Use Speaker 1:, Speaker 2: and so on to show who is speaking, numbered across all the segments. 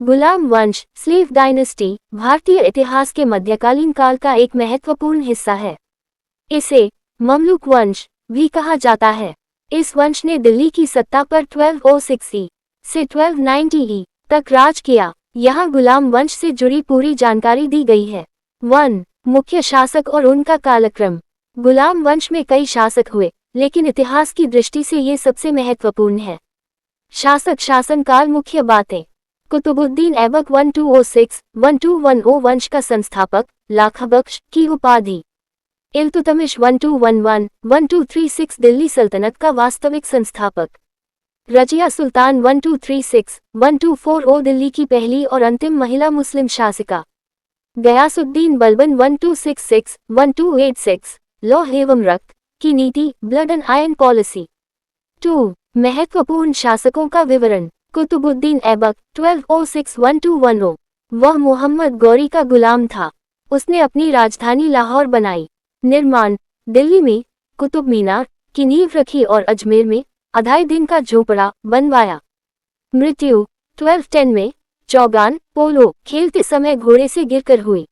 Speaker 1: गुलाम वंश, slave dynasty, भारतीय इतिहास के मध्यकालीन काल का एक महत्वपूर्ण हिस्सा है। इसे ममलूक वंश भी कहा जाता है। इस वंश ने दिल्ली की सत्ता पर 1206 ई से 1290 ई तक राज किया। यहाँ गुलाम वंश से जुड़ी पूरी जानकारी दी गई है। 1. मुख्य शासक और उनका कालक्रम। गुलाम वंश में कई शासक हुए, लेकिन इतिहास की दृष्टि से ये सबसे महत्वपूर्ण है। शासक शासनकाल। मुख्य बातें। कुतुबुद्दीन ऐबक 1206-1210 वंश का संस्थापक, लाखा बख्श की उपाधि। इल्तुतमिश 1211-1236 दिल्ली सल्तनत का वास्तविक संस्थापक। रजिया सुल्तान 1236-1240 दिल्ली की पहली और अंतिम महिला मुस्लिम शासिका। गयासुद्दीन बलबन 1266-1286 लौह एवं रक्त की नीति, ब्लड एंड आयरन पॉलिसी। 2. महत्वपूर्ण शासकों का विवरण। कुतुबुद्दीन ऐबक 1206-1210 वह मोहम्मद गौरी का गुलाम था। उसने अपनी राजधानी लाहौर बनाई। निर्माण। दिल्ली में कुतुब मीनार की नींव रखी और अजमेर में अढ़ाई दिन का झोपड़ा बनवाया। मृत्यु 1210 में चौगान पोलो खेलते समय घोड़े से गिरकर हुई।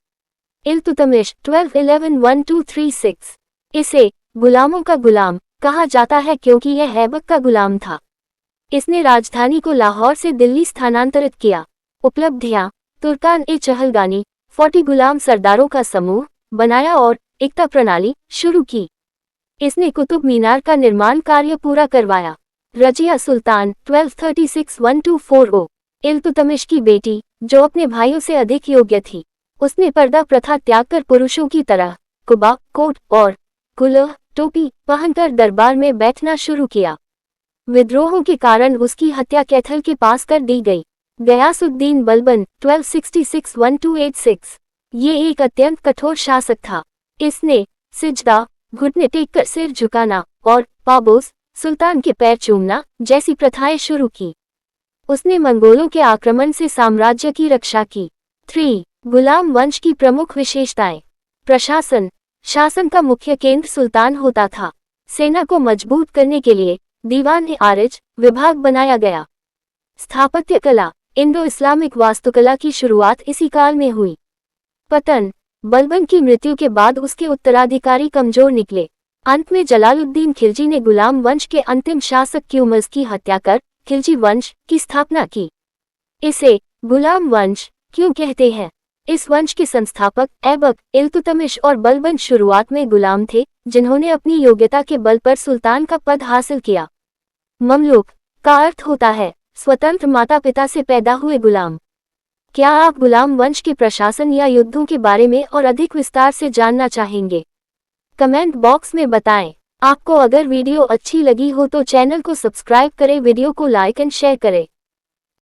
Speaker 1: इल्तुतमिश 1211-1236 इसे गुलामों का गुलाम कहा जाता है क्योंकि यह ऐबक का गुलाम था। इसने राजधानी को लाहौर से दिल्ली स्थानांतरित किया। उपलब्धियां। तुर्कान-ए-चहलगानी 40 गुलाम सरदारों का समूह बनाया और एकता प्रणाली शुरू की। इसने कुतुब मीनार का निर्माण कार्य पूरा करवाया। रजिया सुल्तान 1236-1240 इल्तुतमिश की बेटी, जो अपने भाइयों से अधिक योग्य थी। उसने पर्दा प्रथा त्याग कर पुरुषों की तरह कुबा, कोट और कुलह टोपी पहनकर दरबार में बैठना शुरू किया। विद्रोहों के कारण उसकी हत्या कैथल के पास कर दी गई। गयासुद्दीन बलबन 1266-1286 ये एक अत्यंत कठोर शासक था। इसने सिजदा, घुटने टेककर सिर झुकाना और पाबोस, सुल्तान के पैर चूमना जैसी प्रथाएं शुरू की। उसने मंगोलों के आक्रमण से साम्राज्य की रक्षा की। 3. गुलाम वंश की प्रमुख विशेषताएं। प्रशासन। शासन का मुख्य केंद्र सुल्तान होता था। सेना को मजबूत करने के लिए दीवान-ए-आरिज विभाग बनाया गया। स्थापत्य कला। इंडो इस्लामिक वास्तुकला की शुरुआत इसी काल में हुई। पतन। बलबन की मृत्यु के बाद उसके उत्तराधिकारी कमजोर निकले। अंत में जलालुद्दीन खिलजी ने गुलाम वंश के अंतिम शासक क्यूमस की हत्या कर खिलजी वंश की स्थापना की। इसे गुलाम वंश क्यों कहते हैं? इस वंश के संस्थापक ऐबक, इल्तुतमिश और बलबन शुरुआत में गुलाम थे, जिन्होंने अपनी योग्यता के बल पर सुल्तान का पद हासिल किया। ममलूक का अर्थ होता है स्वतंत्र माता पिता से पैदा हुए गुलाम। क्या आप गुलाम वंश के प्रशासन या युद्धों के बारे में और अधिक विस्तार से जानना चाहेंगे? कमेंट बॉक्स में बताएं। आपको अगर वीडियो अच्छी लगी हो तो चैनल को सब्सक्राइब करें, वीडियो को लाइक एंड शेयर करें।